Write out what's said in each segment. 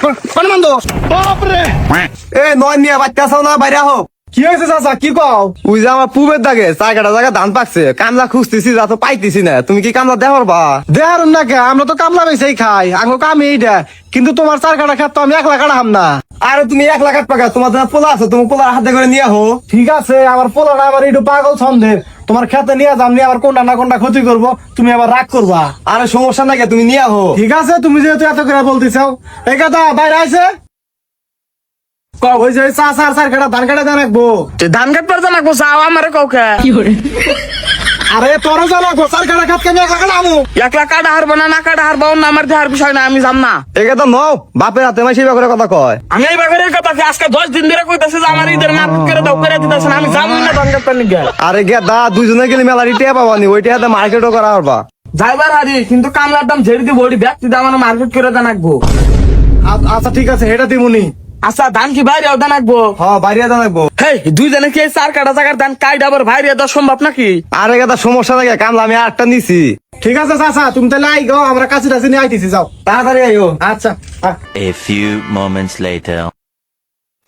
কোন বন্ধ বাপরে এ নয় নিয়ে বাচ্চা চাও না বাইরে হোক। কি হয়েছে চাচা কি কও? ওই যে আমার পুবের দাগে জায়গা ধান পাকছে, কামলা খুঁজতেছি যা তো পাইতেছি না। তুমি কি কামলা দেওয়ার পারবা? দেহারুন না কে, আমরা তো কামলা বেচাই খাই, আঙ্গো কাম এইটা। কিন্তু তোমার 4 কাটা খেত তো আমি 1 লাখ কাটাহাম না। আরে তুমি 1 লাখ টাকা, তোমার তো পোলা আছে, তুমি পোলার হাতে করে নিয়ে আহো। ঠিক আছে, আমার পোলাটা আবার একটু পাগল ছন্দের, তোমার খেতে নিয়ে যাম, নিয়ে আবার কোনটা না কোনটা ক্ষতি করবো, তুমি আবার রাগ করবা। আরে সমস্যা নাই, তুমি নিয়ে আহো। ঠিক আছে, তুমি যেহেতু এত করে বলতেছো। এই কথা বাইরে আছে ওই যে চার কাটা ধান কাটা দেন রাখবো। ধান কাটবার জানাকবো চাও আমারে কাউকে আরে তোরা জানাবো 4 কাটা খাত কেন 1 লাখ কাটামু? 1 লাখ কাটা হারবো না কাটা হারবো না আমার দেহার বিষয় না, আমি যাম না। একে তো নও, বাপের হাতে মাই সেবা করে কথা কয়। আমি এই বাগের কথা আজকে 10 দিন ধরে কইতাছে যে আমার ঈদের মার্কেট করে দাও করে দিতেছে না, আমি যাবো না ধান কাটবার নিগে। আরে গেদা, দুইজনে গেলে মেলারি টিয়া পাবানি, ওইটা হাতে মার্কেটও করা পারবা। যাইবার হারি, কিন্তু কামলার দাম ঝেড়ে দিব, ওই ব্যক্তি দাম আমার মার্কেট করে জানাকবো। আচ্ছা ঠিক আছে, হেটা দিমুনি। আচ্ছা ধান কি বাইরে জানাকবো? হ্যাঁ বাইরে জানাবো। হেই দুইজনে কি 4 কাটা জায়গার ধান কাইড আবার বাইরে দেওয়া সম্ভব নাকি? আরে গেদা সমস্যা নাই, কামলা আমি আটটা নিছি। ঠিক আছে চাচা, তুমি তাহলে আই গো, আমরা কাছে টাছে নিয়ে আইতেছি, যাও তাড়াতাড়ি আইও। আচ্ছা। A few moments later.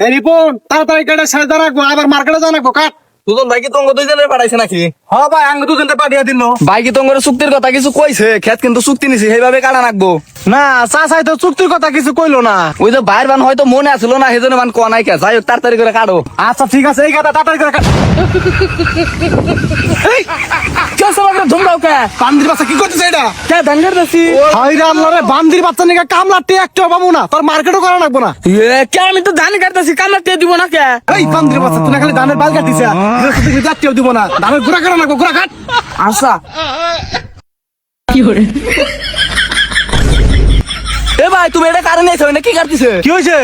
এই রিপন, তাড়াতাড়ি কাটা সাজা রাখবো, আবার মার্কেটে জানাবো কাট। দুজন ভাই কি তোমাকে দুইজনে পাঠাইছে নাকি? হ ভাই, আঙ্গ দুজনটা পাঠিয়ে দিল। ভাই কি তোমার চুক্তির কথা কিছু কইছে? খেত কিন্তু চুক্তি নিছি, সেইভাবে কাটা রাখবো। না চাচাই তো চুক্তির কথা কিছু কইলো না। ওই যে বাইর বান হয়তো মনে আসলো না, সেজন্য মান কোয়া নাই কে। যাই হোক তাড়াতাড়ি করে কাটো। আচ্ছা ঠিক আছে, এই কথা তাড়াতাড়ি করে কাট। কেউ সবাই ধুমরাও কে বান্দির বাচ্চা কি করতেছে এটা? কে ধান কাটতেছি? হাই রে আল্লাহ রে, বান্দির বাচ্চা নিয়ে কামলা টি একটা পাবো না, তোর মার্কেটও করা লাগবো না। কে আমি তো ধান কাটতেছি, কামলা তে দিব না কে? এই বান্দির বাচ্চা, তুই না খালি ধানের বাল কাটিছে, জাতীয় দিব না, ধানের গুড়া করা লাগবো, গুড়া কাট। আচ্ছা এ ভাই তুমি এটা কারণে এসো না, কি কাটতিছে? কি হয়েছে?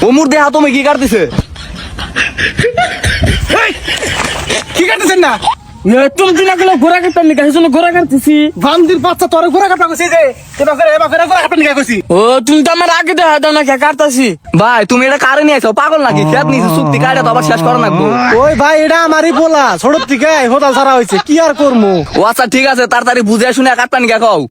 ওমুর দেহা তুমি কি কাটতিছে? কি কাটতেছেন না? তুমি দিন আগে ঘোরা কাটতাম নি, সেই জন্য ঘোরা কাটতেছি। বান্দির বাচ্চা, তোর গুড়া কাটা গেছে যে, এবার গুড়া কাটা নিয়ে গেছি। ও তুমি তো আমার আগে দেখা দাও না, কে কাটতাছি? ভাই তুমি এটা কারণে আইছো, পাগল নাকি? খেত নিছে, চুক্তি কাটা তো আবার শেষ করা লাগবো। ওই ভাই, এটা আমারই বলা, ছোট থেকে হোদাল ছাড়া হয়েছে, কি আর করবো। ও আচ্ছা ঠিক আছে, তাড়াতাড়ি বুঝে শুনে কাটতা নিকা কও।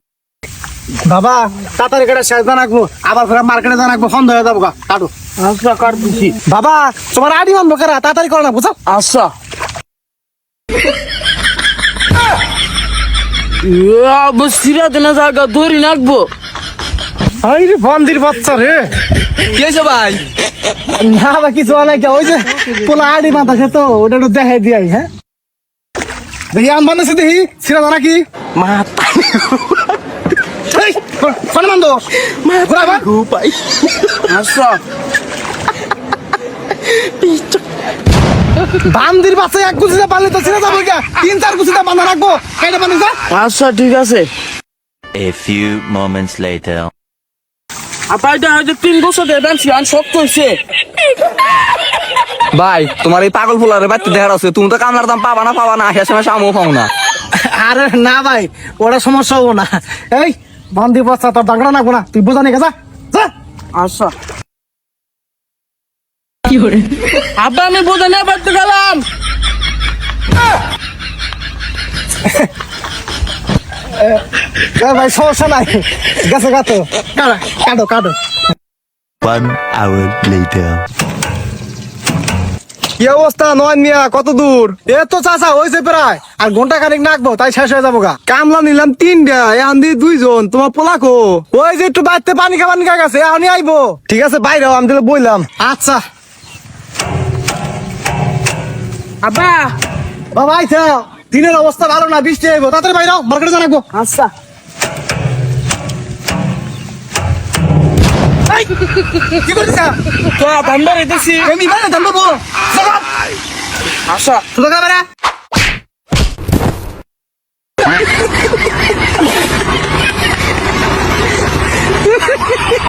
বাবা তাড়াতাড়ি কাটা শেষ জানাকবো, আবার ফেরা মার্কেটে জানাকবো, সন্ধ্যা হয়ে যাবো, কাটো। আচ্ছা কাটতেছি। বাবা তোমার আডি মানবো কারা, তাড়াতাড়ি করো না, বুঝো। আচ্ছা সিরা দিনা জায়গা ধরি নাকবো। হাই রে বান্দির বাচ্চা রে। কি হয়েছে ভাই? না বা কিছু অনেক, ওই যে পোলা আডি মাথাছে তো, ওটা একটু দেখাই দিয়াই। হ্যাঁ দেখি আম বানাইছে, দেখি সিরা জানা কি কোন মানবো আচ্ছা বান্দির বাচ্চা, 1 গুছিতে পারলে তো সিরা যাবো, 3-4 গুছিতে বান্ধা রাখবো, কাইটা বানিয়েছে। আচ্ছা ঠিক আছে। A few moments later. আপনার এটা হয়তো 3 বছর দেবেন, সিয়ান শক্ত হয়েছে। ভাই তোমার এই পাগল ফুলারে বাড়তে দেখার আছে, তুমি তো কামলার দাম পাবা না, আসার সময় আমিও পাবো না। আরে না ভাই, ওটা সমস্যা হবো না। এই বান্দির বাচ্চা, তোর দাঙ্গড়া নাকবো না, তুই বোঝা নেই, যা যা। আচ্ছা আব্বা আমি বোঝা না বাড়তে গেলাম। ভাই সমস্যা নাই, গেছে গাতো, কাটো কাটো। 1 hour later. কি অবস্থা নয় মিয়া, কত দূর? এ তো চাচা হয়েছে প্রায়, আর ঘন্টা খানিক নাকবো, তাই শেষ হয়ে যাবো গা। কামলা নিলাম 3টা, এখন দিয়ে 2জন, তোমার পোলাকো? ওই যে একটু বাড়তে পানি খাবার নিকা গেছে, এখনই আইবো। ঠিক আছে বাইরে আমি তাহলে বললাম। আচ্ছা আব্বা বাবা আইছে, দিনের অবস্থা ভালো না, বৃষ্টি আইবো, তাড়াতাড়ি বাইরে মার্কেটে জানাবো। আচ্ছা কি করছিস? তো ধান বাড়াইতেছি। এমনি বাইরে জানবো। আচ্ছা তোর কাছে